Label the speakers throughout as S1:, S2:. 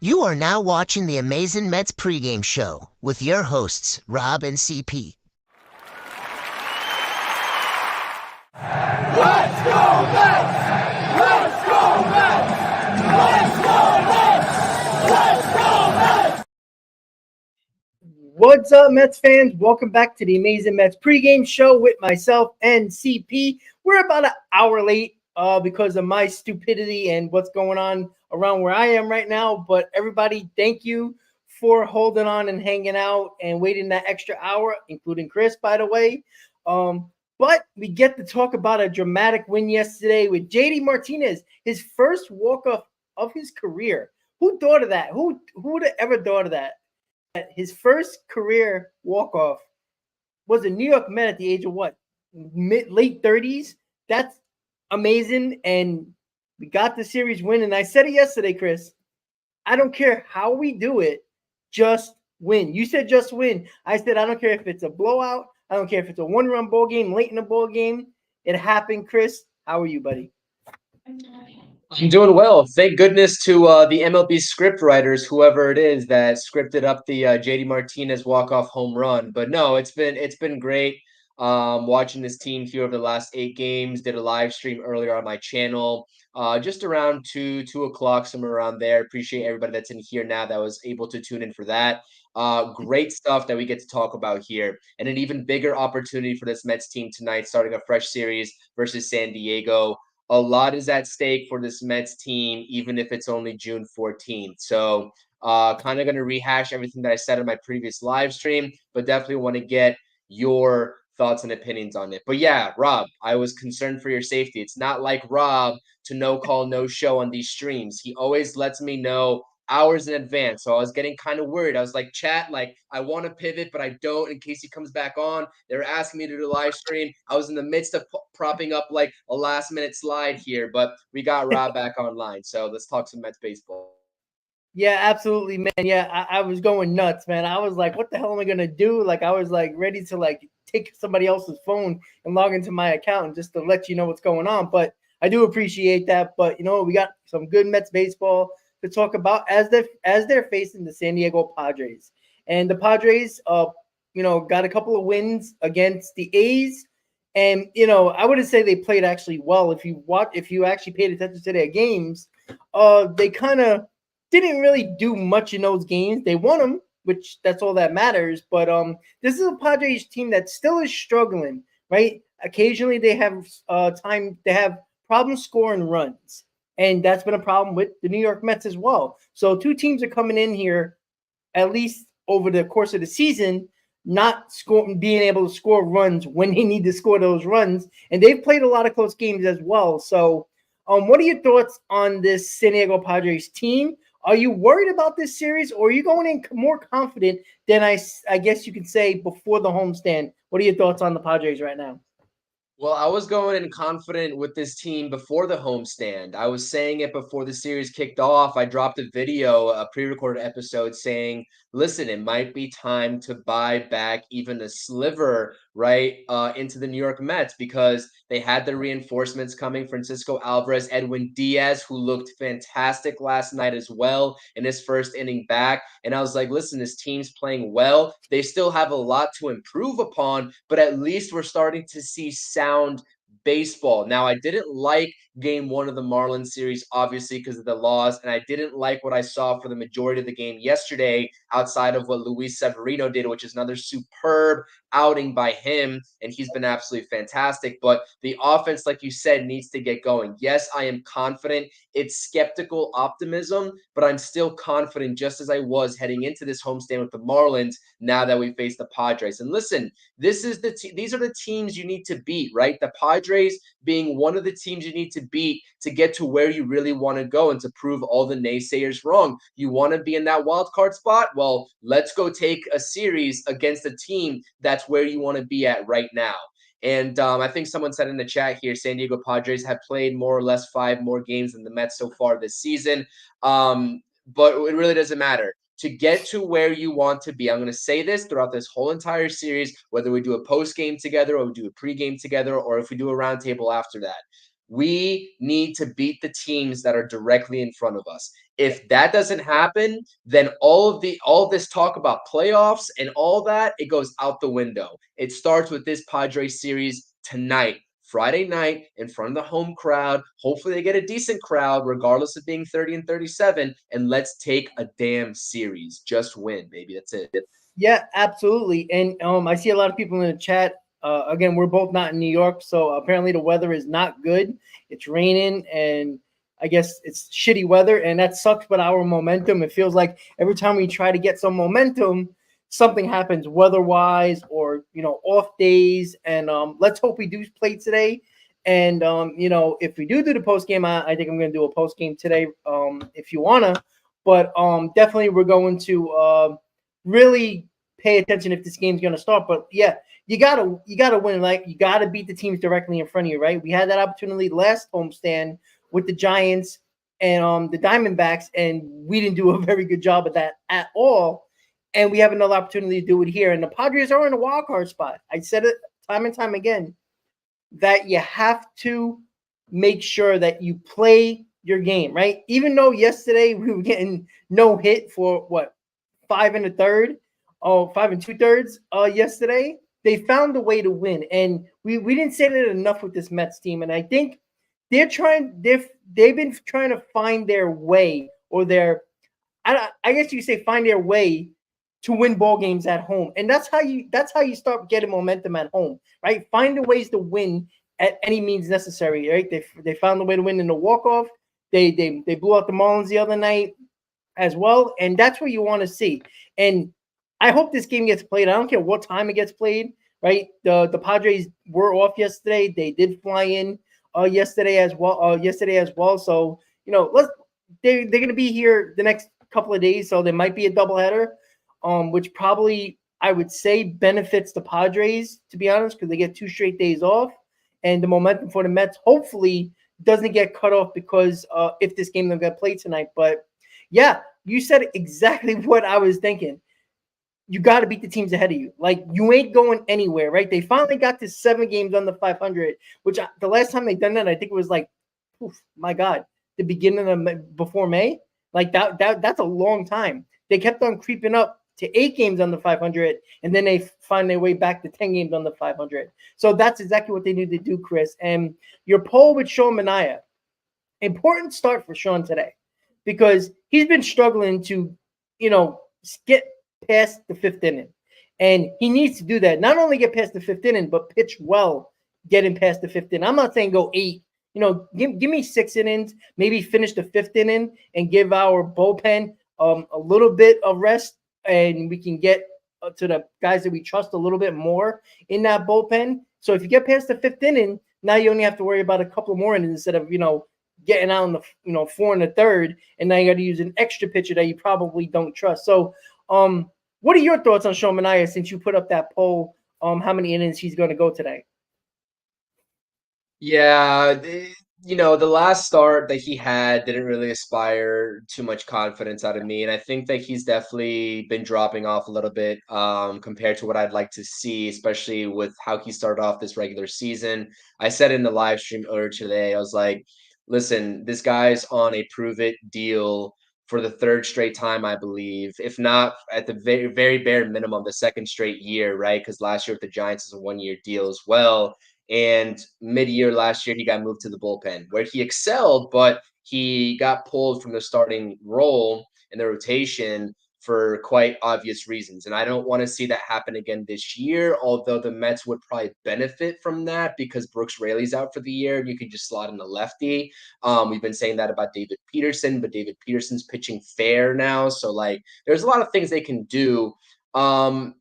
S1: You are now watching the Amazin Mets pregame show with your hosts, Rob and CP.
S2: Let's go Mets! Let's go Mets! Let's go Mets! Let's go Mets!
S3: What's up, Mets fans? Welcome back to the Amazin Mets pregame show with myself and CP. We're about an hour late because of my stupidity and what's going on around where I am right now. But everybody, thank you for holding on and hanging out and waiting that extra hour, including Chris, by the way. But we get to talk about a dramatic win yesterday with JD Martinez, his first walk-off of his career. Who thought of that? Who would have ever thought of that? His first career walk-off was a New York Met at the age of what? Late 30s? That's amazing. And we got the series win. And I said it yesterday, Chris. I don't care how we do it, just win. You said just win. I said I don't care if it's a blowout. I don't care if it's a one-run ball game, late in the ball game. It happened, Chris. How are you, buddy?
S4: I'm doing well. Thank goodness to the MLB script writers, whoever it is that scripted up the JD Martinez walk-off home run. But no, it's been great watching this team here over the last 8 games. Did a live stream earlier on my channel, just around 2 o'clock, somewhere around there. Appreciate everybody that's in here now that was able to tune in for that. Great stuff that we get to talk about here, and an even bigger opportunity for this Mets team tonight, starting a fresh series versus San Diego. A lot is at stake for this Mets team, even if it's only June 14th. So kind of going to rehash everything that I said in my previous live stream, but definitely want to get your thoughts and opinions on it. But yeah, Rob, I was concerned for your safety. It's not like Rob to no call, no show on these streams. He always lets me know hours in advance. So I was getting kind of worried. I was like, chat, like, I want to pivot, but I don't in case he comes back on. They were asking me to do a live stream. I was in the midst of propping up like a last minute slide here, but we got Rob back online. So let's talk some Mets baseball.
S3: Yeah, absolutely, man. Yeah, I was going nuts, man. I was like, what the hell am I going to do? Like, I was like ready to like take somebody else's phone and log into my account just to let you know what's going on. But I do appreciate that. But, you know, we got some good Mets baseball to talk about as they're facing the San Diego Padres. And the Padres, got a couple of wins against the A's. And, you know, I wouldn't say they played actually well. If you actually paid attention to their games, they kind of didn't really do much in those games. They won them, which that's all that matters. But this is a Padres team that still is struggling, right? Occasionally they have they have problems scoring runs. And that's been a problem with the New York Mets as well. So 2 teams are coming in here, at least over the course of the season, not being able to score runs when they need to score those runs. And they've played a lot of close games as well. So what are your thoughts on this San Diego Padres team? Are you worried about this series, or are you going in more confident than I guess you could say before the homestand? What are your thoughts on the Padres right now?
S4: Well, I was going in confident with this team before the homestand. I was saying it before the series kicked off. I dropped a video, a pre-recorded episode saying, listen, it might be time to buy back even a sliver, right, into the New York Mets, because they had the reinforcements coming. Francisco Alvarez, Edwin Diaz, who looked fantastic last night as well in his first inning back. And I was like, listen, this team's playing well. They still have a lot to improve upon, but at least we're starting to see sound baseball. Now, I didn't like game 1 of the Marlins series, obviously, because of the loss, and I didn't like what I saw for the majority of the game yesterday, outside of what Luis Severino did, which is another superb outing by him, and he's been absolutely fantastic. But the offense, like you said, needs to get going. Yes, I am confident. It's skeptical optimism, but I'm still confident, just as I was heading into this homestand with the Marlins, now that we face the Padres. And listen, these are the teams you need to beat, right? The Padres being one of the teams you need to beat to get to where you really want to go and to prove all the naysayers wrong. You want to be in that wild card spot? Well, let's go take a series against a team that's where you want to be at right now. And I think someone said in the chat here, San Diego Padres have played more or less 5 more games than the Mets so far this season. But it really doesn't matter. To get to where you want to be, I'm going to say this throughout this whole entire series, whether we do a post game together or we do a pregame together, or if we do a roundtable after that. We need to beat the teams that are directly in front of us. If that doesn't happen, then all of this talk about playoffs and all that, it goes out the window. It starts with this Padres series tonight, Friday night, in front of the home crowd. Hopefully they get a decent crowd, regardless of being 30 and 37. And let's take a damn series. Just win, baby. That's it.
S3: Yeah, absolutely. And I see a lot of people in the chat. Again, we're both not in New York, so apparently the weather is not good. It's raining, and I guess it's shitty weather, and that sucks. But our momentum, it feels like every time we try to get some momentum, something happens weather-wise, or off days. And let's hope we do play today. And if we do the post game, I think I'm going to do a post game today. If you wanna, but definitely we're going to really pay attention if this game's going to start. But yeah, you gotta win. Like, you gotta beat the teams directly in front of you, right? We had that opportunity last homestand with the Giants and the Diamondbacks, and we didn't do a very good job of that at all. And we have another opportunity to do it here. And the Padres are in a wild card spot. I said it time and time again that you have to make sure that you play your game, right? Even though yesterday we were getting no hit for what, 5 2/3 yesterday, they found a way to win. And we didn't say that enough with this Mets team. And I think they've been trying to find their way, or I guess you say find their way to win ball games at home. And that's how you start getting momentum at home, right? Find the ways to win at any means necessary, right? They found a way to win in the walk-off. They blew out the Marlins the other night as well, and that's what you want to see. And I hope this game gets played. I don't care what time it gets played, right? The Padres were off yesterday. They did fly in yesterday as well. So they're going to be here the next couple of days. So there might be a doubleheader, which probably I would say benefits the Padres, to be honest, because they get 2 straight days off, and the momentum for the Mets hopefully doesn't get cut off because if this game doesn't get played tonight. But yeah, you said exactly what I was thinking. You got to beat the teams ahead of you. Like, you ain't going anywhere, right? They finally got to 7 games under 500, which the last time they done that, I think it was like, my God, the beginning of before May. Like that's a long time. They kept on creeping up to 8 games under 500, and then they find their way back to 10 games under 500. So that's exactly what they need to do, Chris. And your poll with Sean Manaea, important start for Sean today, because he's been struggling to, get past the 5th inning. And he needs to do that. Not only get past the 5th inning, but pitch well getting past the 5th inning. I'm not saying go 8. Give me 6 innings, maybe finish the 5th inning and give our bullpen a little bit of rest, and we can get to the guys that we trust a little bit more in that bullpen. So if you get past the 5th inning, now you only have to worry about a couple more innings instead of, getting out in the 4 1/3, and now you got to use an extra pitcher that you probably don't trust. So, what are your thoughts on Sean Manaea since you put up that poll? How many innings he's going to go today?
S4: Yeah, the last start that he had didn't really inspire too much confidence out of me, and I think that he's definitely been dropping off a little bit compared to what I'd like to see, especially with how he started off this regular season. I said in the live stream earlier today, I was like, listen, this guy's on a prove it deal for the 3rd straight time, I believe, if not at the very, very bare minimum, the 2nd straight year, right? Because last year with the Giants is a 1-year deal as well. And mid-year last year, he got moved to the bullpen, where he excelled, but he got pulled from the starting role in the rotation for quite obvious reasons. And I don't want to see that happen again this year, although the Mets would probably benefit from that because Brooks Raley's out for the year and you can just slot in a lefty. We've been saying that about David Peterson, but David Peterson's pitching fair now. So, like, there's a lot of things they can do. I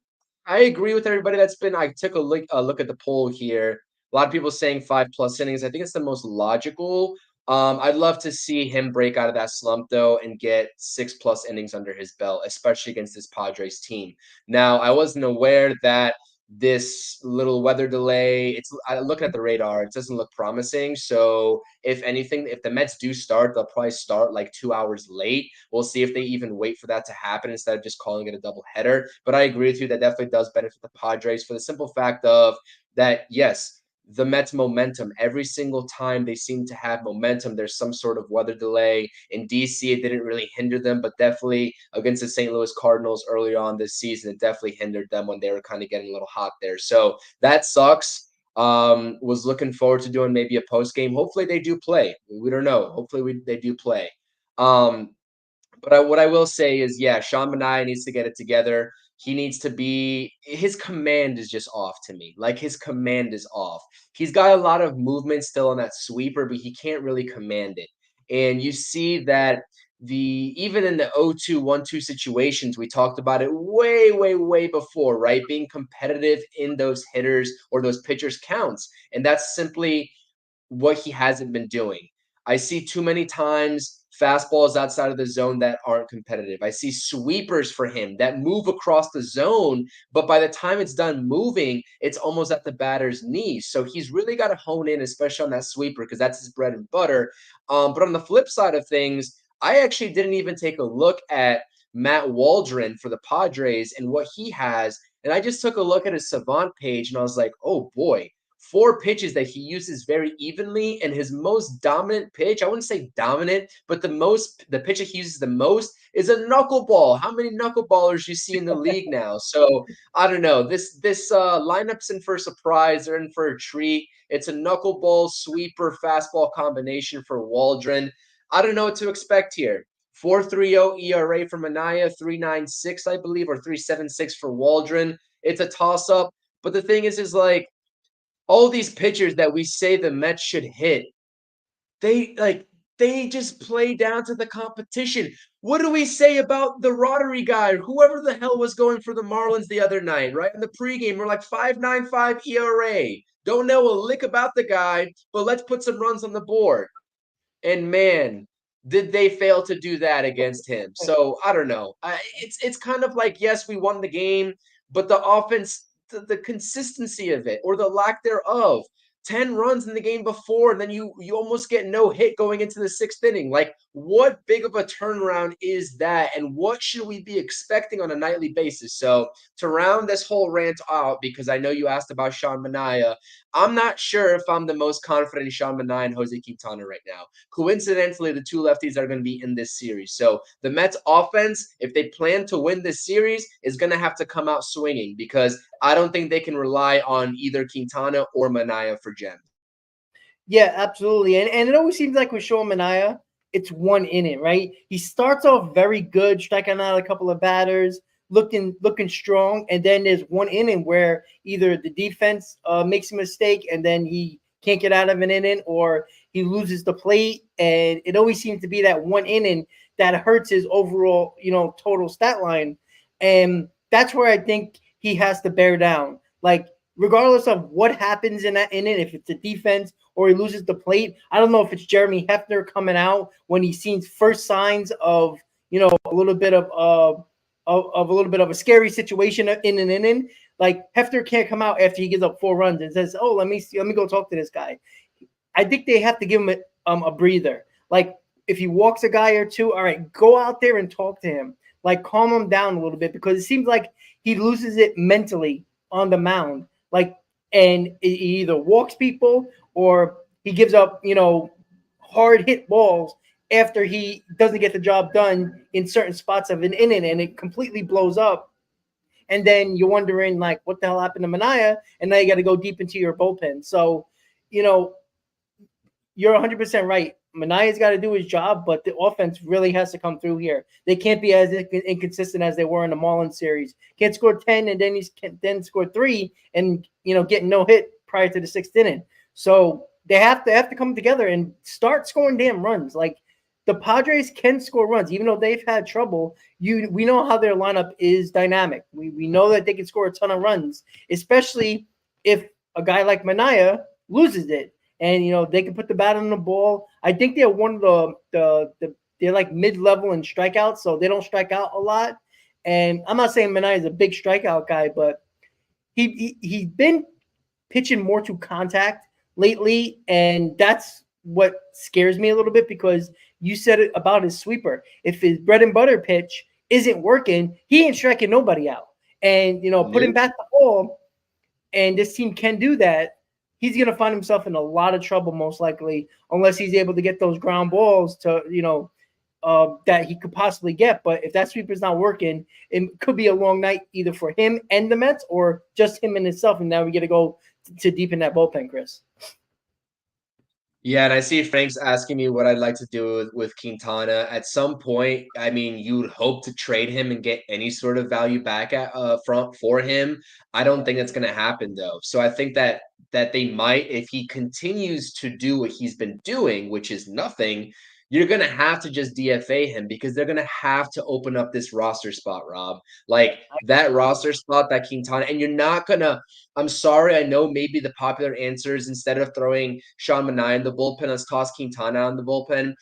S4: agree with everybody I took a look at the poll here. A lot of people saying 5+ innings. I think it's the most logical. I'd love to see him break out of that slump though and get 6+ innings under his belt, especially against this Padres team. Now, I wasn't aware that this little weather delay, I looking at the radar, it doesn't look promising. So if anything, if the Mets do start, they'll probably start like 2 hours late. We'll see if they even wait for that to happen instead of just calling it a double header. But I agree with you, that definitely does benefit the Padres for the simple fact of that, yes, the Mets momentum. Every single time they seem to have momentum, there's some sort of weather delay. In DC, it didn't really hinder them, but definitely against the St. Louis Cardinals earlier on this season, it definitely hindered them when they were kind of getting a little hot there. So that sucks. Was looking forward to doing maybe a post game. Hopefully they do play. We don't know. Hopefully they do play. But what I will say is, yeah, Sean Manaea needs to get it together. He needs to be his command is just off to me. Like his command is off. He's got a lot of movement still on that sweeper, but he can't really command it. And you see that even in the 0-2, 1-2 situations, we talked about it way, way, way before, right? Being competitive in those hitters or those pitchers counts. And that's simply what he hasn't been doing. I see too many times fastballs outside of the zone that aren't competitive. I see sweepers for him that move across the zone, but by the time it's done moving, it's almost at the batter's knees. So he's really got to hone in, especially on that sweeper, because that's his bread and butter. But on the flip side of things, I actually didn't even take a look at Matt Waldron for the Padres and what he has. And I just took a look at his Savant page and I was like, oh boy, 4 pitches that he uses very evenly, and his most dominant pitch, I wouldn't say dominant, but the pitch that he uses the most is a knuckleball. How many knuckleballers you see in the league now? So I don't know. This lineup's in for a surprise. They're in for a treat. It's a knuckleball sweeper fastball combination for Waldron. I don't know what to expect here. 4.30 ERA for Manaea, 3.96, I believe, or 3.76 for Waldron. It's a toss-up. But the thing is like, all these pitchers that we say the Mets should hit, they just play down to the competition. What do we say about the Roddery guy, whoever the hell was going for the Marlins the other night, right? In the pregame, we're like 5.95 ERA. Don't know a lick about the guy, but let's put some runs on the board. And man, did they fail to do that against him? So I don't know. It's kind of like, yes, we won the game, but the offense, the consistency of it or the lack thereof. 10 runs in the game before, and then you almost get no hit going into the 6th inning. Like, what big of a turnaround is that? And what should we be expecting on a nightly basis? So to round this whole rant out, because I know you asked about Sean Manaea, I'm not sure if I'm the most confident in Sean Manaea and Jose Quintana right now. Coincidentally, the 2 lefties are going to be in this series. So the Mets offense, if they plan to win this series, is going to have to come out swinging, because I don't think they can rely on either Quintana or Manaea for gems.
S3: Yeah, absolutely. And it always seems like with Sean Manaea, it's 1 inning, right? He starts off very good, striking out a couple of batters, looking strong, and then there's 1 inning where either the defense makes a mistake and then he can't get out of an inning, or he loses the plate, and it always seems to be that 1 inning that hurts his overall, total stat line. And that's where I think he has to bear down. Like, regardless of what happens in that inning, if it's a defense or he loses the plate, I don't know if it's Jeremy Hefner coming out when he's seen first signs of, a little bit of a little bit of a scary situation in an inning. Like, Hefner can't come out after he gives up 4 runs and says, "Oh, let me go talk to this guy." I think they have to give him a breather. Like, if he walks a guy or two, all right, go out there and talk to him. Like, calm him down a little bit, because it seems like he loses it mentally on the mound. Like, and he either walks people or he gives up, hard hit balls after he doesn't get the job done in certain spots of an inning, and it completely blows up. And then you're wondering, like, what the hell happened to Manaea? And now you got to go deep into your bullpen. So, you're 100% right. Manaea's got to do his job, but the offense really has to come through here. They can't be as inconsistent as they were in the Marlins series. Can't score 10 and then score 3 and, getting no hit prior to the 6th inning. So they have to come together and start scoring damn runs. Like, the Padres can score runs, even though they've had trouble. We know how their lineup is dynamic. We know that they can score a ton of runs, especially if a guy like Manaea loses it. And, they can put the bat on the ball. I think they're one of they're like mid-level in strikeouts, so they don't strike out a lot. And I'm not saying Manaea is a big strikeout guy, but he's been pitching more to contact lately, and that's what scares me a little bit, because you said it about his sweeper. If his bread and butter pitch isn't working, he ain't striking nobody out. And, put him back the ball, and this team can do that. he's going to find himself in a lot of trouble most likely, unless he's able to get those ground balls to, that he could possibly get. But if that sweeper's not working, it could be a long night either for him and the Mets or just him and himself. And now we get to go to deepen that bullpen, Chris.
S4: Yeah, and I see Frank's asking me what I'd like to do with Quintana. At some point, I mean, you would hope to trade him and get any sort of value back at front for him. I don't think that's going to happen though. So I think that they might, if he continues to do what he's been doing, which is nothing, you're going to have to just DFA him because they're going to have to open up this roster spot, Rob. Like that roster spot that Quintana, and you're not going to. I'm sorry. I know maybe the popular answer is instead of throwing Sean Manaea in the bullpen, let's toss Quintana out in the bullpen.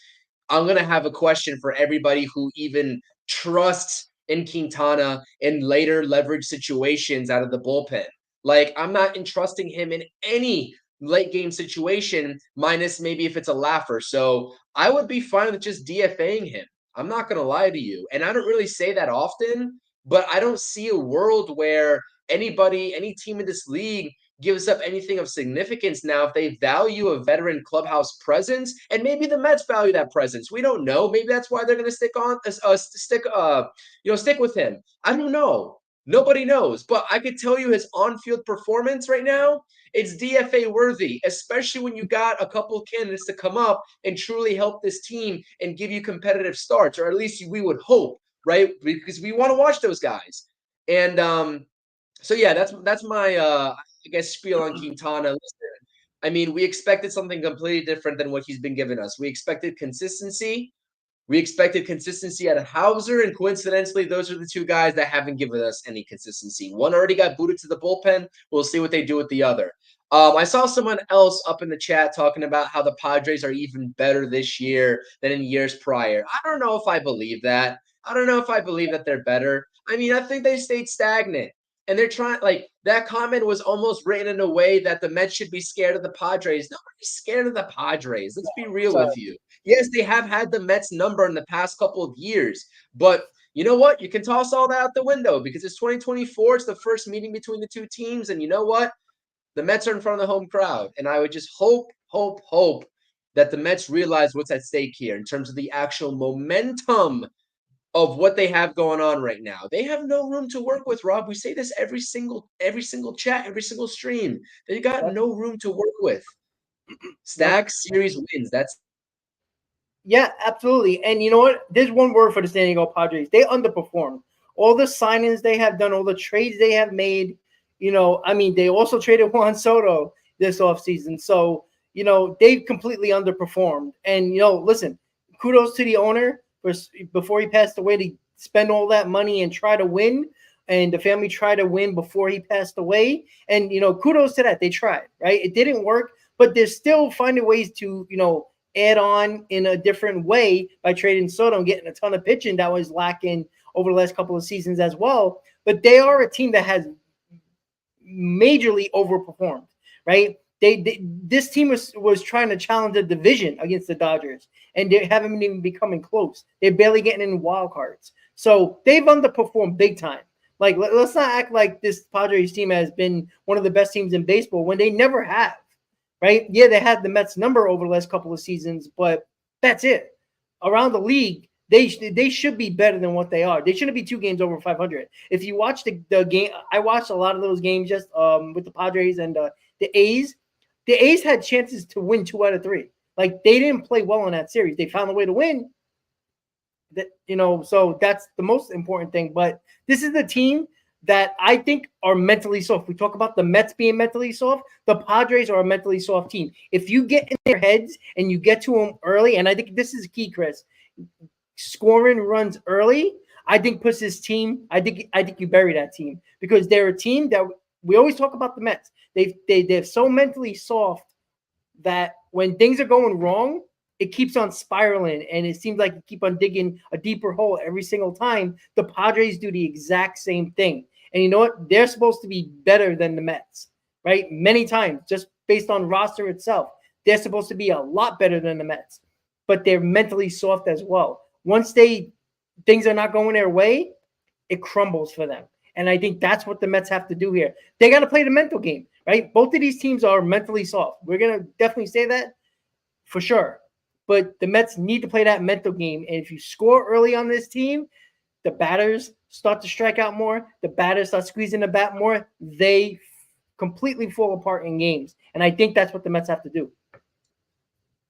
S4: I'm going to have a question for everybody who even trusts in Quintana in later leverage situations out of the bullpen. Like, I'm not entrusting him in any late game situation, minus maybe if it's a laugher. So I would be fine with just DFAing him. I'm not going to lie to you. And I don't really say that often, but I don't see a world where anybody, any team in this league gives up anything of significance now if they value a veteran clubhouse presence, and maybe the Mets value that presence. We don't know. Maybe that's why they're going to stick with him. I don't know. Nobody knows. But I could tell you his on-field performance right now, it's DFA worthy, especially when you got a couple of candidates to come up and truly help this team and give you competitive starts, or at least we would hope, right? Because we want to watch those guys. And so yeah, that's my I guess spiel on Quintana. Listen, I mean, we expected something completely different than what he's been giving us. We expected consistency. We expected consistency out of Hauser, and coincidentally, those are the two guys that haven't given us any consistency. One already got booted to the bullpen. We'll see what they do with the other. I saw someone else up in the chat talking about how the Padres are even better this year than in years prior. I don't know if I believe that. I don't know if I believe that they're better. I mean, I think they stayed stagnant. And they're trying, like, that comment was almost written in a way that the Mets should be scared of the Padres. Nobody's scared of the Padres. Let's be real with you. Yes, they have had the Mets number in the past couple of years, but you know what? You can toss all that out the window because it's 2024. It's the first meeting between the two teams. And you know what? The Mets are in front of the home crowd. And I would just hope that the Mets realize what's at stake here in terms of the actual momentum of what they have going on right now. They have no room to work with, Rob. We say this every single chat, every single stream. They got no room to work with. Stack series wins. That's
S3: Yeah, absolutely. And you know what? There's one word for the San Diego Padres. They underperformed. All the signings they have done, all the trades they have made, I mean, they also traded Juan Soto this offseason. So, they've completely underperformed. And, listen, kudos to the owner before he passed away to spend all that money and try to win. And the family tried to win before he passed away. And, kudos to that. They tried, right? It didn't work, but they're still finding ways to, add on in a different way by trading Soto and getting a ton of pitching that was lacking over the last couple of seasons as well. But they are a team that has majorly overperformed, right? This team was trying to challenge the division against the Dodgers, and they haven't even becoming close. They're barely getting in wild cards. So they've underperformed big time. Like, let's not act like this Padres team has been one of the best teams in baseball when they never have. Right? Yeah, they had the Mets number over the last couple of seasons, but that's it. Around the league, they should be better than what they are. They shouldn't be 2 games over 500. If you watch the game, I watched a lot of those games just with the Padres and the A's. The A's had chances to win 2 out of 3. Like, they didn't play well in that series. They found a way to win. So that's the most important thing. But this is the team that I think are mentally soft. We talk about the Mets being mentally soft. The Padres are a mentally soft team. If you get in their heads and you get to them early, and I think this is key, Chris, scoring runs early, I think puts this team. I think you bury that team because they're a team that we always talk about the Mets. They're so mentally soft that when things are going wrong, it keeps on spiraling, and it seems like you keep on digging a deeper hole every single time. The Padres do the exact same thing. And you know what? They're supposed to be better than the Mets, right? Many times, just based on roster itself. They're supposed to be a lot better than the Mets, but they're mentally soft as well. Once things are not going their way, it crumbles for them. And I think that's what the Mets have to do here. They got to play the mental game, right? Both of these teams are mentally soft. We're going to definitely say that for sure. But the Mets need to play that mental game. And if you score early on this team, the batters start to strike out more. The batters start squeezing the bat more. They completely fall apart in games. And I think that's what the Mets have to do.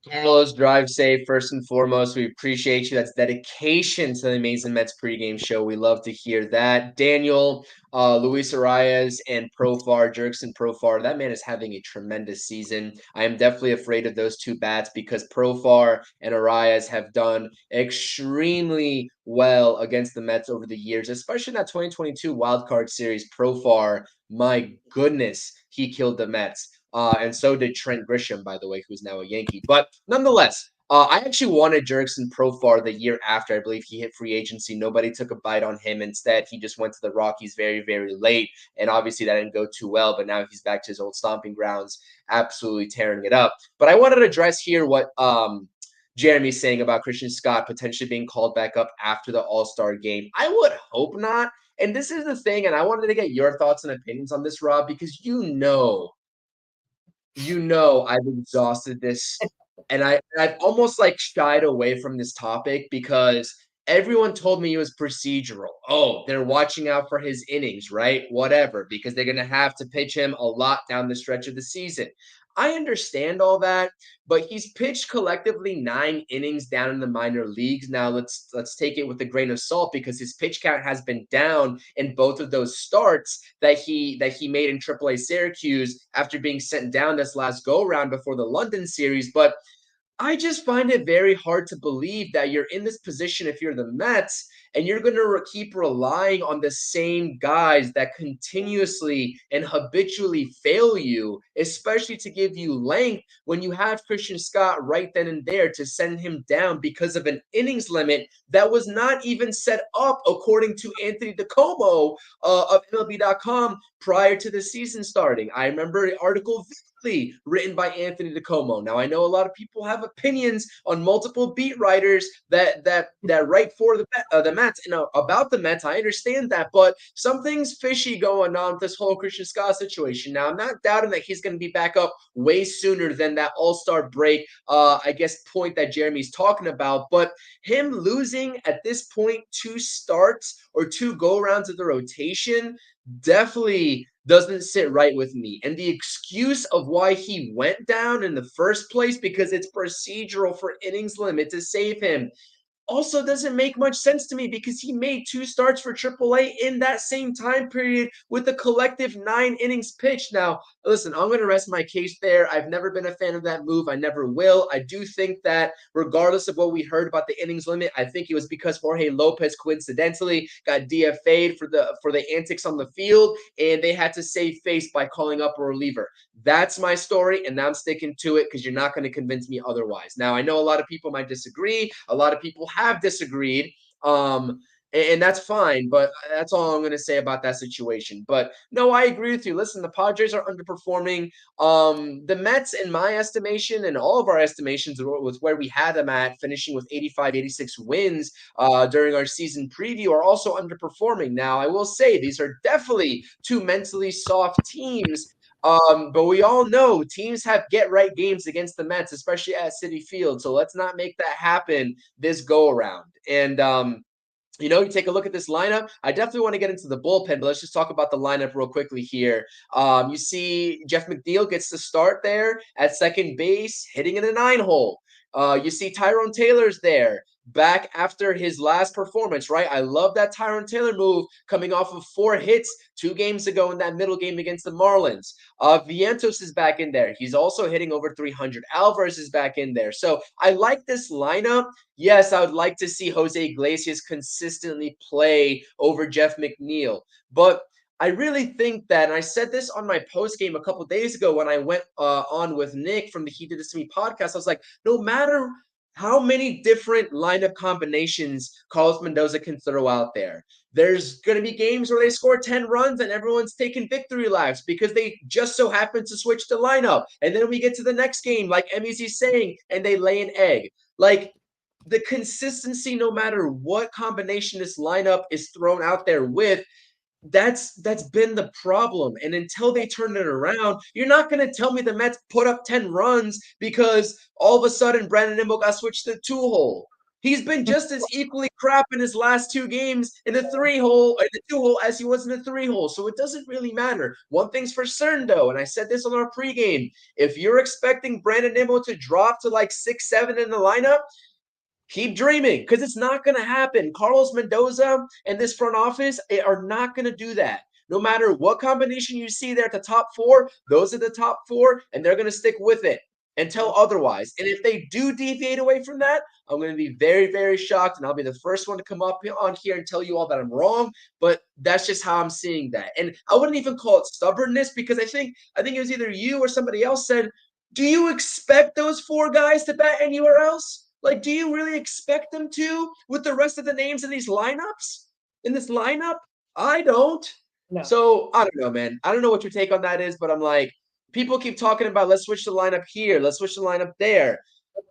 S4: Carlos, drive safe first and foremost. We appreciate you. That's dedication to the Amazing Mets pregame show. We love to hear that. Daniel, Luis Arias, and Jerkson Profar. That man is having a tremendous season. I am definitely afraid of those two bats because Profar and Arias have done extremely well against the Mets over the years, especially in that 2022 Wild Card Series. Profar, my goodness, he killed the Mets. And so did Trent Grisham, by the way, who's now a Yankee. But nonetheless, I actually wanted Jurickson Profar the year after. I believe he hit free agency. Nobody took a bite on him. Instead, he just went to the Rockies very, very late. And obviously that didn't go too well. But now he's back to his old stomping grounds, absolutely tearing it up. But I wanted to address here what Jeremy's saying about Christian Scott potentially being called back up after the All-Star game. I would hope not. And this is the thing, and I wanted to get your thoughts and opinions on this, Rob, because I've exhausted this, and I've almost like shied away from this topic because everyone told me it was procedural. Oh, they're watching out for his innings, right? Whatever, because they're gonna have to pitch him a lot down the stretch of the season. I understand all that, but he's pitched collectively 9 innings down in the minor leagues. Now let's take it with a grain of salt because his pitch count has been down in both of those starts that he made in AAA Syracuse after being sent down this last go round before the London series. But I just find it very hard to believe that you're in this position if you're the Mets and you're going to keep relying on the same guys that continuously and habitually fail you, especially to give you length when you have Christian Scott right then and there to send him down because of an innings limit that was not even set up according to Anthony DeComo of MLB.com prior to the season starting. I remember an article written by Anthony DeComo. Now I know a lot of people have opinions on multiple beat writers that write for the Mets and about the Mets. I understand that, but something's fishy going on with this whole Christian Scott situation. Now I'm not doubting that he's going to be back up way sooner than that All-Star break. I guess point that Jeremy's talking about, but him losing at this point 2 starts or 2 go rounds of the rotation definitely doesn't sit right with me. And the excuse of why he went down in the first place, because it's procedural for innings limit to save him, also doesn't make much sense to me because he made 2 starts for AAA in that same time period with a collective 9 innings pitched. Now, listen, I'm going to rest my case there. I've never been a fan of that move. I never will. I do think that regardless of what we heard about the innings limit, I think it was because Jorge Lopez coincidentally got DFA'd for the antics on the field, and they had to save face by calling up a reliever. That's my story, and I'm sticking to it because you're not going to convince me otherwise. Now, I know a lot of people might disagree. A lot of people have disagreed, and that's fine, but that's all I'm going to say about that situation. But no, I agree with you. Listen, the Padres are underperforming. The Mets, in my estimation, and all of our estimations with where we had them at, finishing with 85, 86 wins during our season preview, are also underperforming. Now, I will say these are definitely 2 mentally soft teams. But we all know teams have get-right games against the Mets, especially at Citifield. So let's not make that happen this go-around. And, you take a look at this lineup. I definitely want to get into the bullpen, but let's just talk about the lineup real quickly here. You see Jeff McNeil gets the start there at second base, hitting in a 9-hole. You see Tyrone Taylor's there, back after his last performance, right? I love that Tyrone Taylor move coming off of 4 hits 2 games ago in that middle game against the Marlins. Vientos is back in there. He's also hitting over 300. Alvarez is back in there. So I like this lineup. Yes, I would like to see Jose Iglesias consistently play over Jeff McNeil, but I really think that, and I said this on my post game a couple days ago when I went on with Nick from the He Did This to Me podcast. I was like, no matter how many different lineup combinations Carlos Mendoza can throw out there, there's going to be games where they score 10 runs and everyone's taking victory laps because they just so happen to switch the lineup. And then we get to the next game, like Emmy's saying, and they lay an egg. Like, the consistency, no matter what combination this lineup is thrown out there with, That's been the problem. And until they turn it around, you're not going to tell me the Mets put up 10 runs because all of a sudden Brandon Nimmo got switched to the 2-hole. He's been just as equally crap in his last 2 games in the 3-hole, or the 2-hole, as he was in the 3-hole. So it doesn't really matter. One thing's for certain, though, and I said this on our pregame: if you're expecting Brandon Nimmo to drop to like 6-7 in the lineup, keep dreaming, because it's not going to happen. Carlos Mendoza and this front office are not going to do that. No matter what combination you see there at the top 4, those are the top 4, and they're going to stick with it until otherwise. And if they do deviate away from that, I'm going to be very, very shocked, and I'll be the first one to come up on here and tell you all that I'm wrong. But that's just how I'm seeing that. And I wouldn't even call it stubbornness, because I think it was either you or somebody else said, do you expect those 4 guys to bat anywhere else? Like, do you really expect them to with the rest of the names in these lineups? In this lineup? I don't.
S3: No.
S4: So I don't know, man. I don't know what your take on that is, but I'm like, people keep talking about let's switch the lineup here, let's switch the lineup there.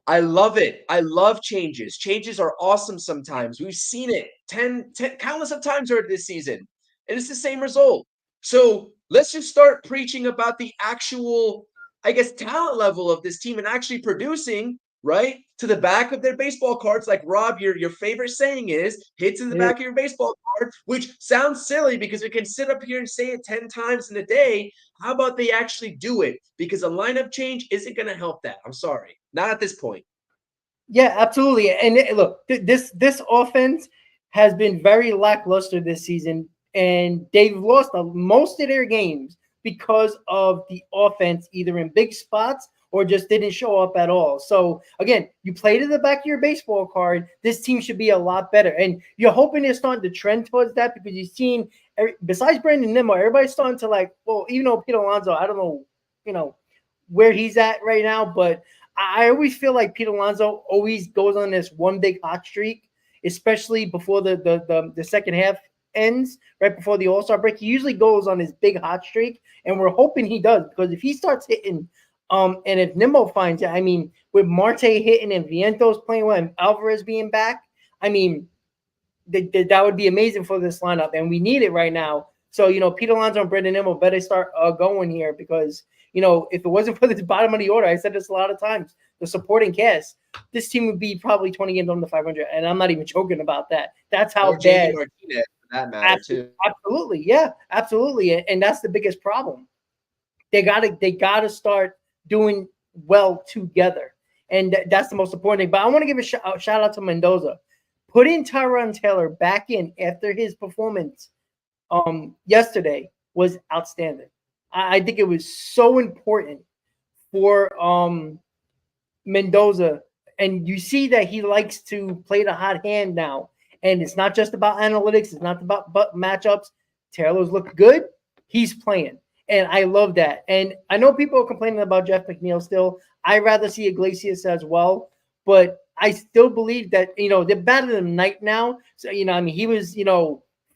S4: I love it. I love changes. Changes are awesome sometimes. We've seen it 10 countless of times already this season, and it's the same result. So let's just start preaching about the actual, I guess, talent level of this team and actually producing, right, to the back of their baseball cards. Like, Rob, your favorite saying is hits in the back of your baseball card, which sounds silly because we can sit up here and say it 10 times in a day. How about they actually do it? Because a lineup change isn't going to help that. I'm sorry. Not at this point.
S3: Yeah, absolutely. And look, this offense has been very lackluster this season, and they've lost most of their games because of the offense, either in big spots or just didn't show up at all. So again, you play to the back of your baseball card. This team should be a lot better, and you're hoping they're starting to trend towards that, because you've seen, besides Brandon Nimmo, everybody's starting to like. Well, even though Pete Alonso, I don't know, where he's at right now, but I always feel like Pete Alonso always goes on this one big hot streak, especially before the second half ends, right before the All-Star break. He usually goes on his big hot streak, and we're hoping he does, because if he starts hitting, and if Nimmo finds it, I mean, with Marte hitting and Vientos playing well and Alvarez being back, I mean, that would be amazing for this lineup, and we need it right now. So, Pete Alonso and Brandon Nimmo better start going here, because, if it wasn't for the bottom of the order, I said this a lot of times, the supporting cast, this team would be probably 20 games under 500, and I'm not even joking about that. That's how bad.
S4: Martinez, for that matter, too.
S3: Absolutely, yeah, absolutely, and that's the biggest problem. They gotta start doing well together, and that's the most important thing. But I want to give a shout out to Mendoza. Putting Tyrone Taylor back in after his performance yesterday was outstanding. I think it was so important for Mendoza, and you see that he likes to play the hot hand now, and it's not just about analytics, it's not about matchups. Taylor's looked good, he's playing, and I love that. And I know people are complaining about Jeff McNeil still. I'd rather see Iglesias as well, but I still believe that, they're better than Knight now. So, he was,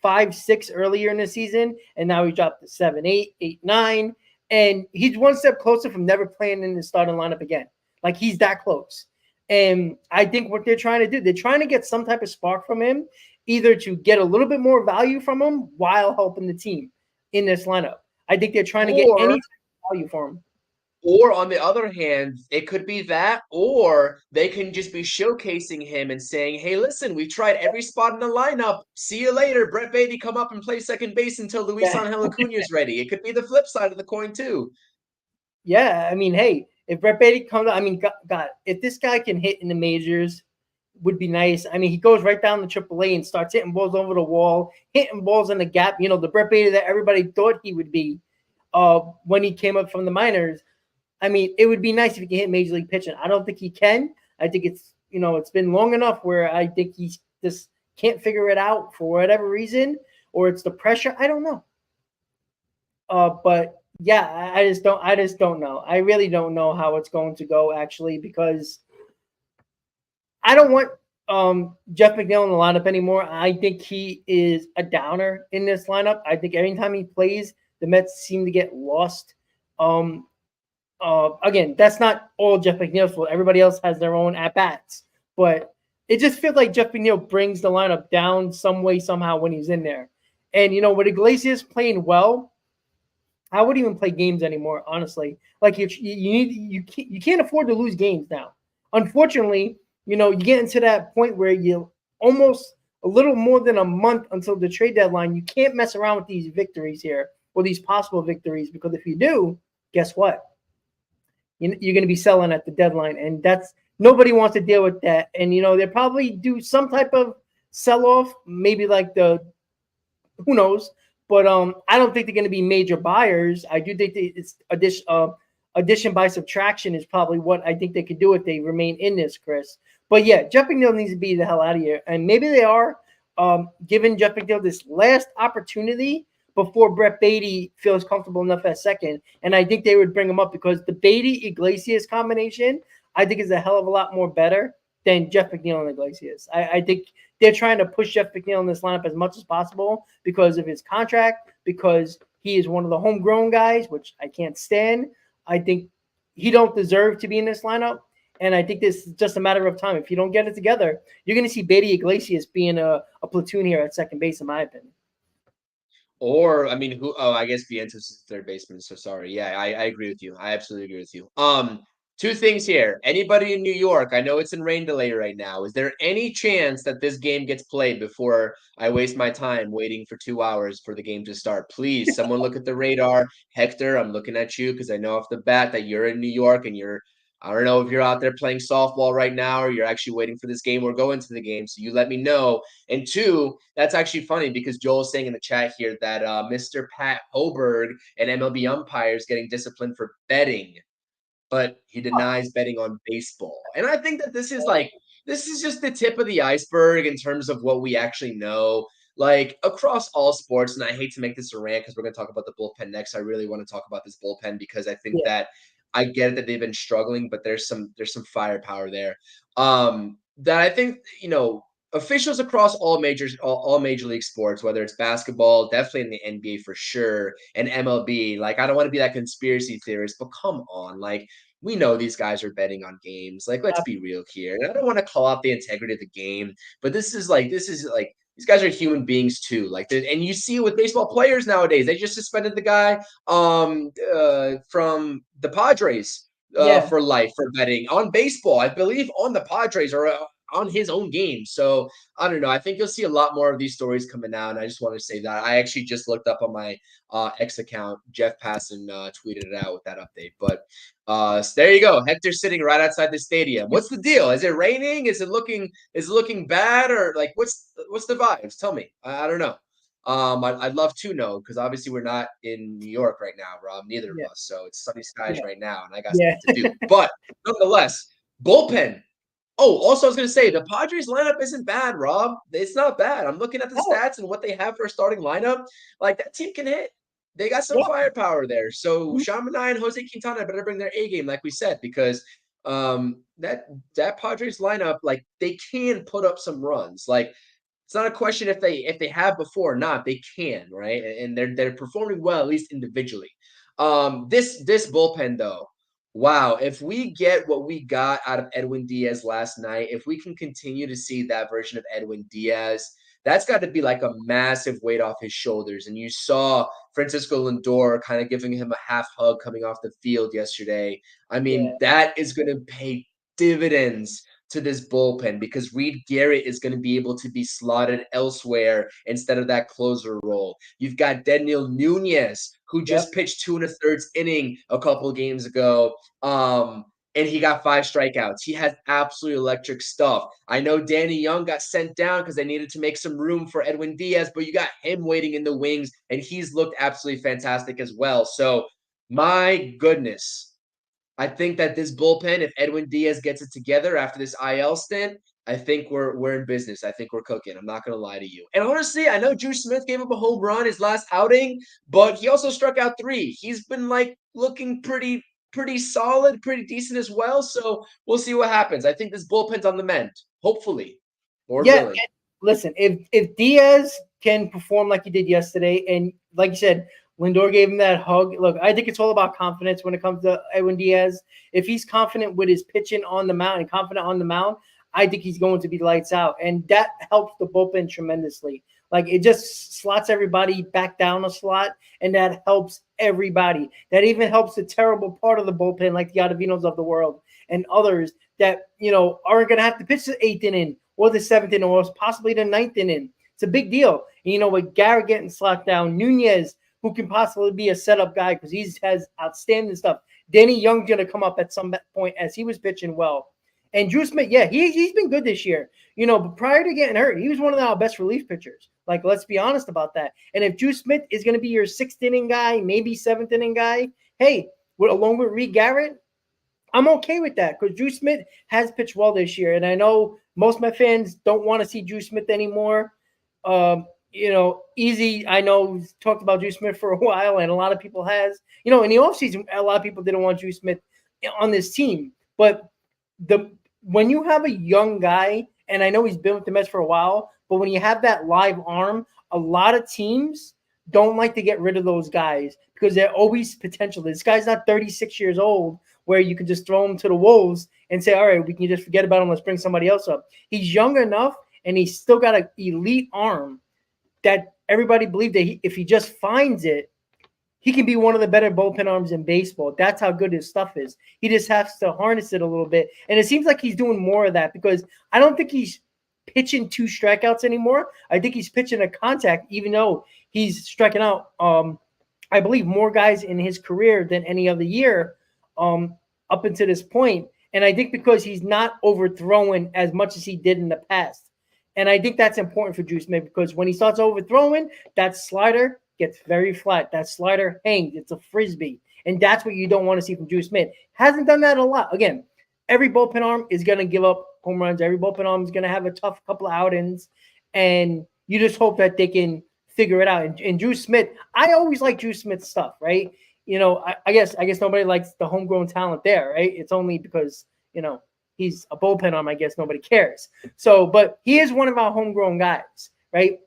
S3: 5-6 earlier in the season, and now he dropped to 7-8, 8-9, and he's one step closer from never playing in the starting lineup again. Like, he's that close. And I think what they're trying to do, they're trying to get some type of spark from him, either to get a little bit more value from him while helping the team in this lineup. I think they're trying to get any type of value from him.
S4: Or on the other hand, it could be that, or they can just be showcasing him and saying, hey, listen, we tried every spot in the lineup. See you later. Brett Baty, come up and play second base until Luis Angel Acuna is ready. It could be the flip side of the coin, too.
S3: Yeah, I mean, hey, if Brett Baty comes out, I mean, God, if this guy can hit in the majors, would be nice. I mean, he goes right down to AAA and starts hitting balls over the wall, hitting balls in the gap. The Brett Baty that everybody thought he would be when he came up from the minors. I mean, it would be nice if he can hit major league pitching. I don't think he can. I think it's been long enough where I think he just can't figure it out for whatever reason, or it's the pressure. I don't know. But yeah, I just don't know. I really don't know how it's going to go, actually, because I don't want Jeff McNeil in the lineup anymore. I think he is a downer in this lineup. I think every time he plays, the Mets seem to get lost. Again, that's not all Jeff McNeil's fault. Everybody else has their own at-bats. But it just feels like Jeff McNeil brings the lineup down some way, somehow when he's in there. And with Iglesias playing well, I wouldn't even play games anymore, honestly. Like you can't afford to lose games now. Unfortunately, you get into that point where you almost a little more than a month until the trade deadline. You can't mess around with these victories here or these possible victories, because if you do, guess what? You're going to be selling at the deadline, and that's nobody wants to deal with that. And they'll probably do some type of sell off, maybe like who knows. But I don't think they're going to be major buyers. I do think it's addition by subtraction is probably what I think they could do if they remain in this, Chris. But yeah, Jeff McNeil needs to be the hell out of here, and maybe they are giving Jeff McNeil this last opportunity before Brett Beatty feels comfortable enough at second. And I think they would bring him up because the Beatty Iglesias combination, I think, is a hell of a lot more better than Jeff McNeil and Iglesias. I think they're trying to push Jeff McNeil in this lineup as much as possible because of his contract, because he is one of the homegrown guys, which I can't stand. I think he don't deserve to be in this lineup. And I think this is just a matter of time. If you don't get it together, you're going to see Beatty Iglesias being a platoon here at second base, in my opinion.
S4: Or, I mean, I guess Vientos is third baseman. So sorry. Yeah, I agree with you. I absolutely agree with you. Two things here. Anybody in New York, I know it's in rain delay right now. Is there any chance that this game gets played before I waste my time waiting for 2 hours for the game to start? Please, someone look at the radar. Hector, I'm looking at you because I know off the bat that you're in New York and I don't know if you're out there playing softball right now or you're actually waiting for this game or going to the game. So you let me know. And two, that's actually funny because Joel's saying in the chat here that Mr. Pat Hoberg and MLB umpires getting disciplined for betting, but he denies betting on baseball. And I think that this is just the tip of the iceberg in terms of what we actually know. Like across all sports, and I hate to make this a rant because we're going to talk about the bullpen next. I really want to talk about this bullpen because I think that I get it that they've been struggling, but there's some firepower there. That I think, officials across all major league sports, whether it's basketball, definitely in the NBA for sure, and MLB. Like, I don't want to be that conspiracy theorist, but come on, like, we know these guys are betting on games. Like, let's be real here. And I don't want to call out the integrity of the game, but this is like these guys are human beings too. Like, and you see it with baseball players nowadays. They just suspended the guy from the Padres for life for betting on baseball. I believe on the Padres or on his own game. So I don't know. I think you'll see a lot more of these stories coming out. And I just want to say that I actually just looked up on my X account. Jeff Passan tweeted it out with that update. But so there you go. Hector's sitting right outside the stadium. What's the deal? Is it raining? Is it looking bad? Or like what's the vibes? Tell me. I don't know. I'd love to know because obviously we're not in New York right now, Rob. Neither of us. So it's sunny skies right now, and I got stuff to do. But nonetheless, bullpen. Oh, also I was going to say the Padres lineup isn't bad, Rob. It's not bad. I'm looking at the stats and what they have for a starting lineup. Like that team can hit. They got some firepower there. So Sean Manaea and Jose Quintana better bring their A game, like we said, because that Padres lineup, like they can put up some runs. Like it's not a question if they have before or not. They can, right? And they're performing well, at least individually. This bullpen though. Wow, if we get what we got out of Edwin Diaz last night, if we can continue to see that version of Edwin Diaz, that's got to be like a massive weight off his shoulders. And you saw Francisco Lindor kind of giving him a half hug coming off the field yesterday. I mean, that is going to pay dividends to this bullpen because Reed Garrett is going to be able to be slotted elsewhere instead of that closer role. You've got Daniel Nunez, who just pitched 2 1/3 inning a couple of games ago. And he got 5 strikeouts. He has absolutely electric stuff. I know Danny Young got sent down because they needed to make some room for Edwin Diaz, but you got him waiting in the wings, and he's looked absolutely fantastic as well. So, my goodness. I think that this bullpen, if Edwin Diaz gets it together after this IL stint, I think we're in business. I think we're cooking. I'm not going to lie to you. And honestly, I know Drew Smith gave up a home run his last outing, but he also struck out 3. He's been like looking pretty solid, pretty decent as well. So we'll see what happens. I think this bullpen's on the mend, hopefully. Lord willing.
S3: Listen, if Diaz can perform like he did yesterday, and like you said, Lindor gave him that hug. Look, I think it's all about confidence when it comes to Edwin Diaz. If he's confident with his pitching on the mound and confident on the mound, I think he's going to be lights out. And that helps the bullpen tremendously. Like it just slots everybody back down a slot, and that helps everybody. That even helps the terrible part of the bullpen, like the Ottavinos of the world and others that aren't going to have to pitch the 8th inning or the 7th inning or possibly the 9th inning. It's a big deal. And, with Garrett getting slocked down, Nunez, who can possibly be a setup guy because he has outstanding stuff. Danny Young's going to come up at some point as he was pitching well. And Drew Smith, yeah, he's been good this year. But prior to getting hurt, he was one of our best relief pitchers. Like, let's be honest about that. And if Drew Smith is going to be your 6th-inning guy, maybe 7th-inning guy, hey, along with Reed Garrett, I'm okay with that because Drew Smith has pitched well this year. And I know most of my fans don't want to see Drew Smith anymore. Easy, I know, talked about Drew Smith for a while, and a lot of people has. In the offseason, a lot of people didn't want Drew Smith on this team. But when you have a young guy, and I know he's been with the Mets for a while, but when you have that live arm, a lot of teams don't like to get rid of those guys because they're always potential. This guy's not 36 years old where you can just throw him to the wolves and say, all right, we can just forget about him. Let's bring somebody else up. He's young enough, and he's still got an elite arm that everybody believed that if he just finds it, he can be one of the better bullpen arms in baseball. That's how good his stuff is. He just has to harness it a little bit. And it seems like he's doing more of that because I don't think he's pitching 2 strikeouts anymore. I think he's pitching a contact, even though he's striking out, I believe, more guys in his career than any other year up until this point. And I think because he's not overthrowing as much as he did in the past. And I think that's important for Drew Smith because when he starts overthrowing, that slider gets very flat. That slider hangs. It's a frisbee. And that's what you don't want to see from Drew Smith. Hasn't done that a lot. Again, every bullpen arm is going to give up home runs. Every bullpen arm is going to have a tough couple of outings. And you just hope that they can figure it out. And Drew Smith, I always like Drew Smith's stuff, right? I guess nobody likes the homegrown talent there, right? It's only because, he's a bullpen arm. I guess nobody cares. So, but he is one of our homegrown guys, right?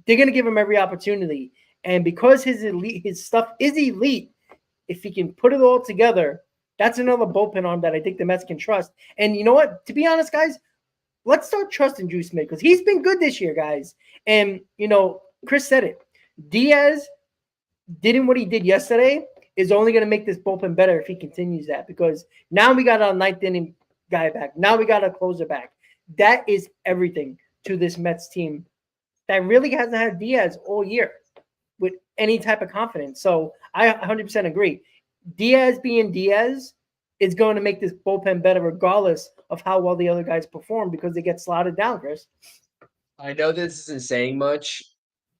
S3: They're going to give him every opportunity. And because his stuff is elite, if he can put it all together, that's another bullpen arm that I think the Mets can trust. And you know what? To be honest, guys, let's start trusting Drew Smith because he's been good this year, guys. And, Chris said it. Diaz did what he did yesterday is only going to make this bullpen better if he continues that because now we got our 9th-inning guy back. Now we got a closer back. That is everything to this Mets team that really hasn't had Diaz all year with any type of confidence. So I 100% agree. Diaz being Diaz is going to make this bullpen better regardless of how well the other guys perform because they get slotted down, Chris.
S4: I know this isn't saying much,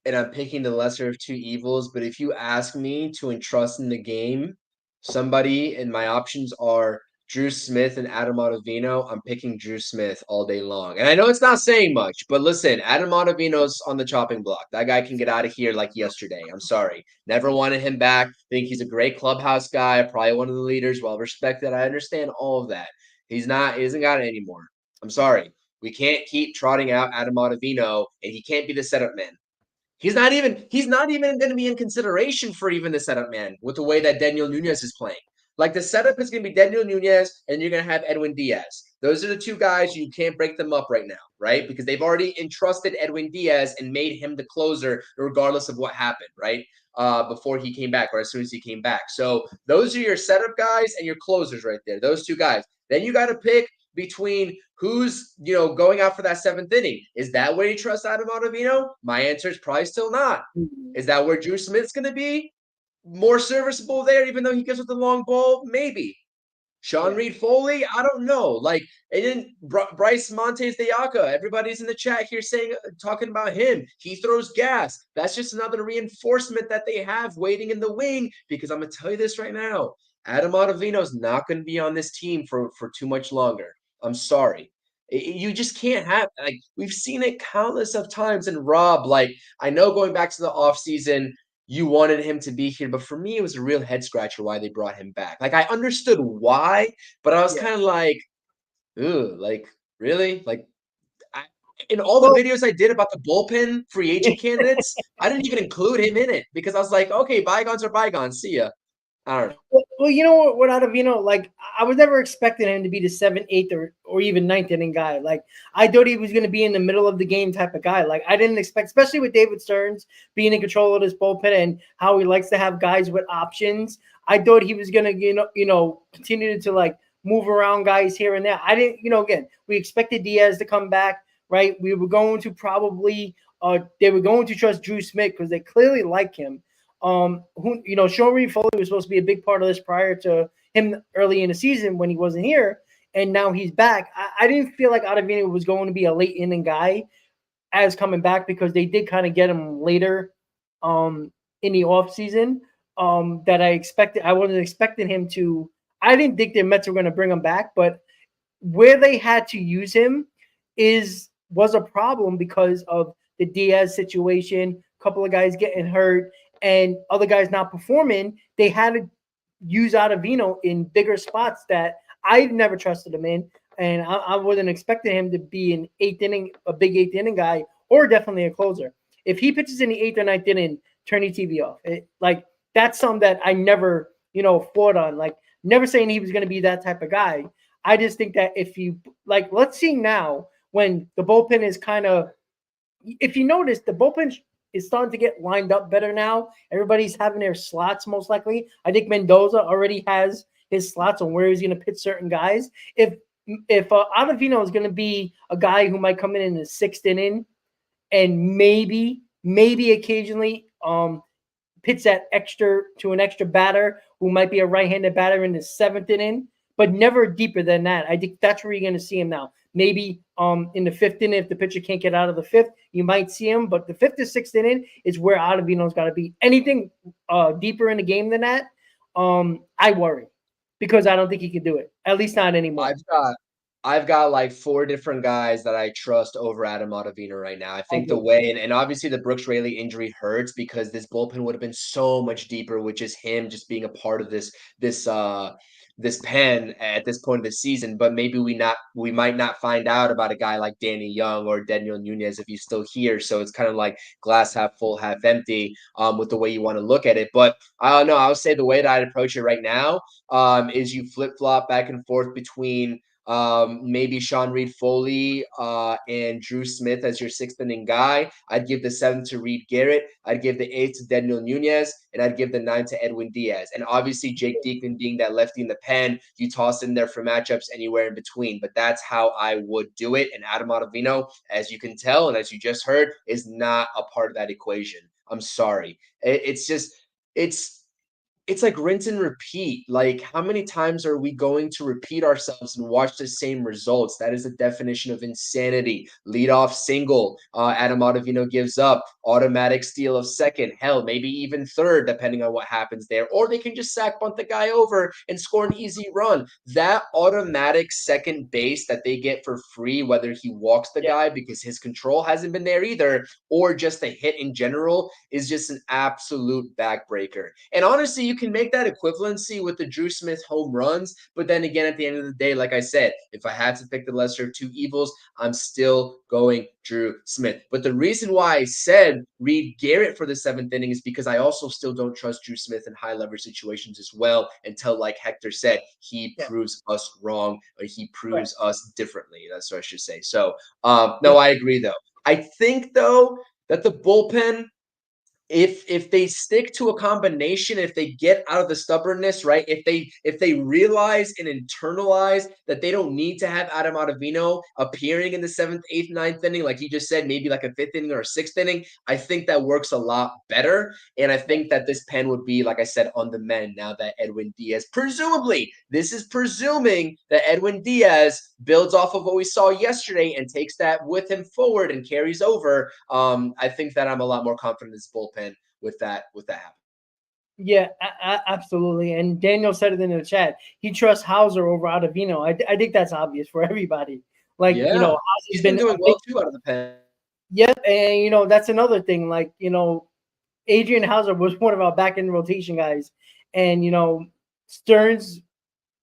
S4: and I'm picking the lesser of 2 evils, but if you ask me to entrust in the game somebody, and my options are Drew Smith and Adam Ottavino, I'm picking Drew Smith all day long. And I know it's not saying much, but listen, Adam Ottavino's on the chopping block. That guy can get out of here like yesterday. I'm sorry. Never wanted him back. Think he's a great clubhouse guy, probably one of the leaders, well respected. I understand all of that. He hasn't got it anymore. I'm sorry. We can't keep trotting out Adam Ottavino, and he can't be the setup man. He's not even going to be in consideration for even the setup man with the way that Daniel Nunez is playing. Like the setup is going to be Daniel Nunez and you're going to have Edwin Diaz. Those are the 2 guys you can't break them up right now, right? Because they've already entrusted Edwin Diaz and made him the closer regardless of what happened, right? Before he came back or as soon as he came back. So those are your setup guys and your closers right there. Those 2 guys. Then you got to pick between who's going out for that 7th inning. Is that where you trust Adam Ottavino? My answer is probably still not. Is that where Drew Smith's going to be more serviceable there, even though he gets with the long ball? Maybe. Sean Reed Foley, I don't know. Like, and then Bryce Montes de Aka, everybody's in the chat here talking about him. He throws gas. That's just another reinforcement that they have waiting in the wing. Because I'm gonna tell you this right now, Adam Ottavino's not going to be on this team for too much longer. I'm sorry. You just can't have, like, we've seen it countless of times. And Rob, like, I know going back to the offseason, you wanted him to be here, but for me, it was a real head scratcher why they brought him back. Like, I understood why, but I was kind of like, ooh, like, really? Like, in all the videos I did about the bullpen free agent candidates, I didn't even include him in it because I was like, okay, bygones are bygones. See ya. I don't know.
S3: Well, you know what Ottavino, like I was never expecting him to be the 7th, 8th, or even 9th inning guy. Like I thought he was going to be in the middle of the game type of guy. Like I didn't expect, especially with David Stearns being in control of this bullpen and how he likes to have guys with options. I thought he was going to, continue to like move around guys here and there. I didn't, again, we expected Diaz to come back, right? We were going to probably, they were going to trust Drew Smith because they clearly like him. Sean Reed-Foley was supposed to be a big part of this prior to him early in the season when he wasn't here, and now he's back. I didn't feel like Ottavino was going to be a late inning guy as coming back because they did kind of get him later in the offseason that I expected. I wasn't expecting him to. I didn't think the Mets were going to bring him back, but where they had to use him was a problem because of the Diaz situation, a couple of guys getting hurt, and other guys not performing. They had to use Ottavino in bigger spots that I've never trusted him in, and I wasn't expecting him to be an a big 8th inning guy, or definitely a closer. If he pitches in the 8th or 9th inning, turn your TV off. That's something that I never, fought on. Like, never saying he was going to be that type of guy. I just think that if you let's see now when the bullpen is kind of, if you notice, the bullpen is starting to get lined up better now. Everybody's having their slots most likely. I think Mendoza already has his slots on where he's going to pitch certain guys. If Ottavino is going to be a guy who might come in the 6th inning and maybe occasionally pitch that extra to an extra batter who might be a right-handed batter in the 7th inning, but never deeper than that. I think that's where you're going to see him now. Maybe in the 5th inning, if the pitcher can't get out of the 5th, you might see him. But the 5th to 6th inning is where Ottavino's got to be. Anything deeper in the game than that, I worry because I don't think he can do it. At least not anymore.
S4: I've got like 4 different guys that I trust over Adam Ottavino right now. I think the way, and obviously the Brooks Raley injury hurts because this bullpen would have been so much deeper with just him just being a part of this pen at this point of the season. But maybe we might not find out about a guy like Danny Young or Daniel Nunez if he's still here. So it's kind of like glass half full, half empty with the way you want to look at it. But I don't know. I would say the way that I'd approach it right now is you flip flop back and forth between maybe Sean Reed-Foley and Drew Smith as your 6th inning guy. I'd give the 7th to Reed Garrett. I'd give the 8th to Daniel Nunez, and I'd give the 9th to Edwin Diaz. And obviously, Jake Diekman being that lefty in the pen, you toss in there for matchups anywhere in between. But that's how I would do it. And Adam Ottavino, as you can tell, and as you just heard, is not a part of that equation. I'm sorry. It's like rinse and repeat. Like, how many times are we going to repeat ourselves and watch the same results? That is the definition of insanity. Leadoff single, Adam Ottavino gives up. Automatic steal of 2nd. Hell, maybe even 3rd, depending on what happens there. Or they can just sack bunt the guy over and score an easy run. That automatic 2nd base that they get for free, whether he walks the guy because his control hasn't been there either, or just a hit in general, is just an absolute backbreaker. And honestly, you can make that equivalency with the Drew Smith home runs, but then again, at the end of the day, like I said, if I had to pick the lesser of 2 evils, I'm still going Drew Smith. But the reason why I said Reed Garrett for the 7th inning is because I also still don't trust Drew Smith in high leverage situations as well until, like Hector said, he proves us wrong, or he proves us differently. That's what I should say. So, no, I agree though. I think though that the bullpen, if they stick to a combination, if they get out of the stubbornness, right? If they realize and internalize that they don't need to have Adam Ottavino appearing in the 7th, 8th, 9th inning, like he just said, maybe like a 5th inning or a 6th inning, I think that works a lot better. And I think that this pen would be, like I said, on the mend now that Edwin Diaz, presumably, this is presuming that Edwin Diaz builds off of what we saw yesterday and takes that with him forward and carries over. I think that I'm a lot more confident in this bullpen with that happening.
S3: Yeah, absolutely. And Daniel said it in the chat. He trusts Hauser over Ottavino. I think that's obvious for everybody. Like,
S4: he's been doing well too out of the pen.
S3: Yep, and that's another thing. Like, Adrian Hauser was one of our back end rotation guys, and Stearns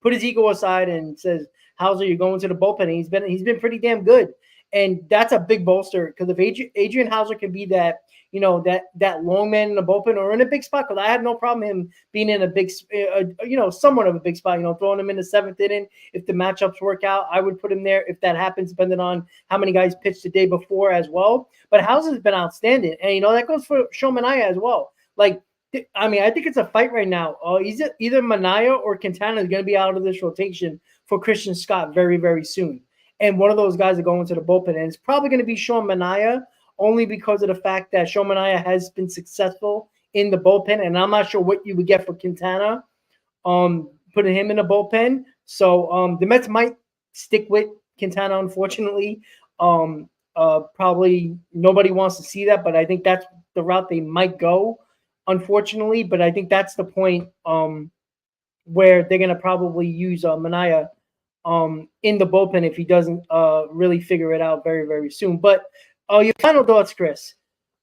S3: put his ego aside and says, "Hauser, you're going to the bullpen." And he's been pretty damn good, and that's a big bolster because if Adrian Hauser can be that that long man in the bullpen or in a big spot. Because I have no problem him being in a big, somewhat of a big spot. Throwing him in the 7th inning if the matchups work out. I would put him there if that happens, depending on how many guys pitched the day before as well. But House has been outstanding, and that goes for Sean Manaea as well. Like, I mean, I think it's a fight right now. Either Manaea or Quintana is going to be out of this rotation for Christian Scott very, very soon. And one of those guys are going to the bullpen. And it's probably going to be Sean Manaea, only because of the fact that Sean Manaea has been successful in the bullpen. And I'm not sure what you would get for Quintana, putting him in the bullpen. So the Mets might stick with Quintana, unfortunately. Probably nobody wants to see that, but I think that's the route they might go, unfortunately. But I think that's the point where they're going to probably use Manaea in the bullpen if he doesn't really figure it out very, very soon. But your final thoughts, Chris.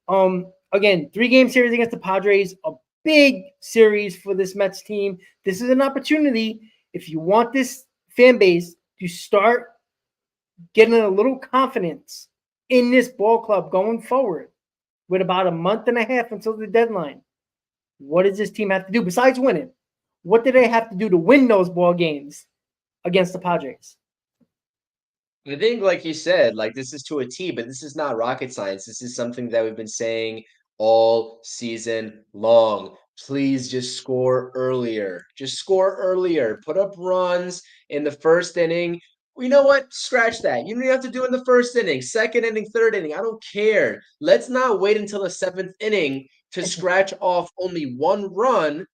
S3: Again, 3-game series against the Padres, a big series for this Mets team. This is an opportunity, if you want this fan base to start getting a little confidence in this ball club going forward with about a month and a half until the deadline. What does this team have to do besides winning? What do they have to do to win those ball games against the Padres?
S4: I think, like you said, like this is to a T, but this is not rocket science. This is something that we've been saying all season long. Please just score earlier. Just score earlier. Put up runs in the first inning. You know what? Scratch that. You don't have to do it in the first inning, second inning, third inning. I don't care. Let's not wait until the 7th inning to scratch off only 1 run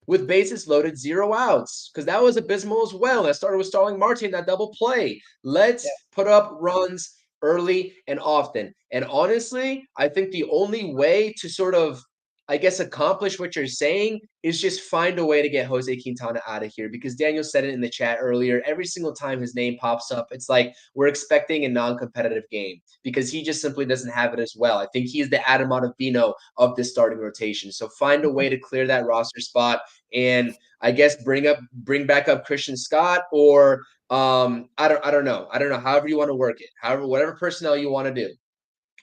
S4: with bases loaded, 0 outs, because that was abysmal as well. That started with Starling Marte in that double play. Let's put up runs early and often. And honestly, I think the only way to sort of, I guess, accomplish what you're saying is just find a way to get Jose Quintana out of here, because Daniel said it in the chat earlier. Every single time his name pops up, it's like we're expecting a non-competitive game because he just simply doesn't have it as well. I think he's the Adam Ottavino of this starting rotation. So find a way to clear that roster spot and I guess bring back up Christian Scott or I don't know. However you want to work it. However, whatever personnel you want to do.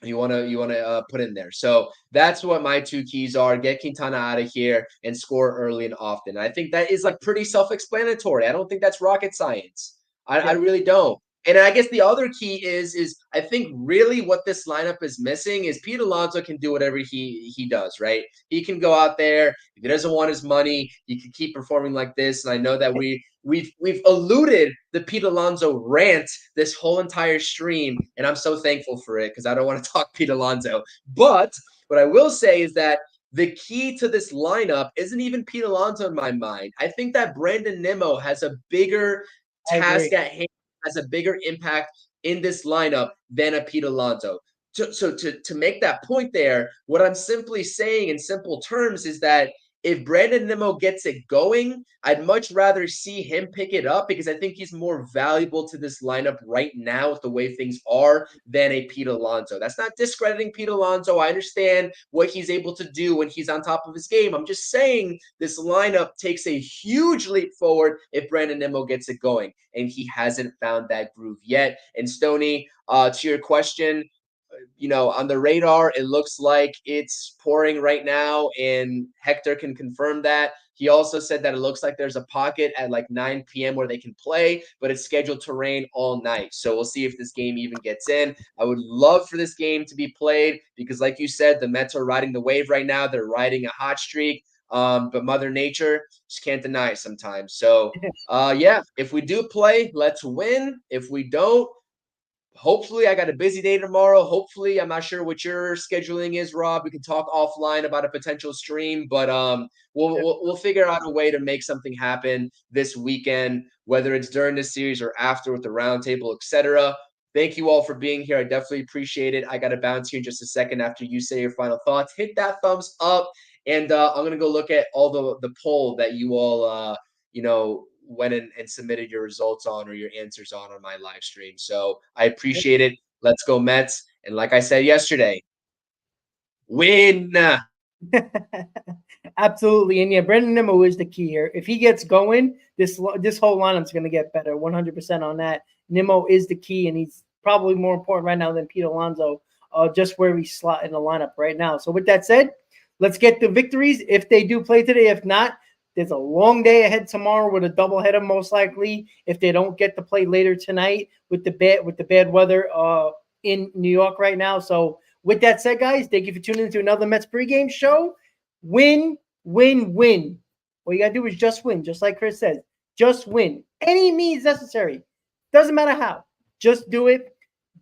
S4: You want to put in there. So that's what my 2 keys are. Get Quintana out of here and score early and often. I think that is like pretty self-explanatory. I don't think that's rocket science. I really don't. And I guess the other key is I think really what this lineup is missing is Pete Alonso can do whatever he does, right? He can go out there. If he doesn't want his money, he can keep performing like this. And I know that we've eluded the Pete Alonso rant this whole entire stream, and I'm so thankful for it because I don't want to talk Pete Alonso. But what I will say is that the key to this lineup isn't even Pete Alonso in my mind. I think that Brandon Nimmo has a bigger task at hand, has a bigger impact in this lineup than a Pete Alonso. So to make that point there, what I'm simply saying in simple terms is that if Brandon Nimmo gets it going, I'd much rather see him pick it up because I think he's more valuable to this lineup right now with the way things are than a Pete Alonso. That's not discrediting Pete Alonso. I understand what he's able to do when he's on top of his game. I'm just saying this lineup takes a huge leap forward if Brandon Nimmo gets it going, and he hasn't found that groove yet. And Stoney, to your question, on the radar, it looks like it's pouring right now, and Hector can confirm that. He also said that it looks like there's a pocket at like 9 p.m. where they can play, but it's scheduled to rain all night. So we'll see if this game even gets in. I would love for this game to be played because, like you said, the Mets are riding the wave right now. They're riding a hot streak. But Mother Nature just can't deny it sometimes. So, if we do play, let's win. If we don't, hopefully I got a busy day tomorrow. Hopefully, I'm not sure what your scheduling is, Rob. We can talk offline about a potential stream, but we'll figure out a way to make something happen this weekend, whether it's during the series or after with the roundtable, etc. Thank you all for being here. I definitely appreciate it. I got to bounce here in just a second after you say your final thoughts. Hit that thumbs up, and I'm gonna go look at all the poll that you all went and submitted your results on or your answers on my live stream. So I appreciate it. Let's go Mets. And like I said yesterday, win.
S3: Absolutely. And Brandon Nimmo is the key here. If he gets going, this whole lineup's going to get better. 100% on that. Nimmo is the key, and he's probably more important right now than Pete Alonso just where we slot in the lineup right now. So with that said, let's get the victories if they do play today. If not, there's a long day ahead tomorrow with a doubleheader most likely if they don't get to play later tonight with the bad weather in New York right now. So with that said, guys, thank you for tuning into another Mets pregame show. Win, win, win. All you got to do is just win, just like Chris says. Just win. Any means necessary. Doesn't matter how. Just do it.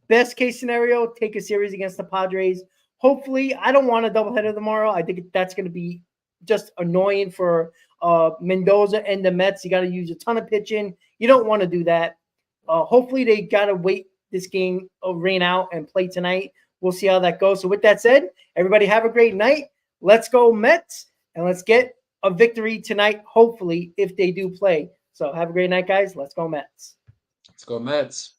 S3: Best case scenario, take a series against the Padres. Hopefully, I don't want a doubleheader tomorrow. I think that's going to be just annoying for Mendoza and the Mets. You got to use a ton of pitching. You don't want to do that. Hopefully, they got to wait this game rain out and play tonight. We'll see how that goes. So with that said, everybody have a great night. Let's go Mets, and let's get a victory tonight, hopefully, if they do play. So have a great night, guys. Let's go Mets.
S4: Let's go Mets.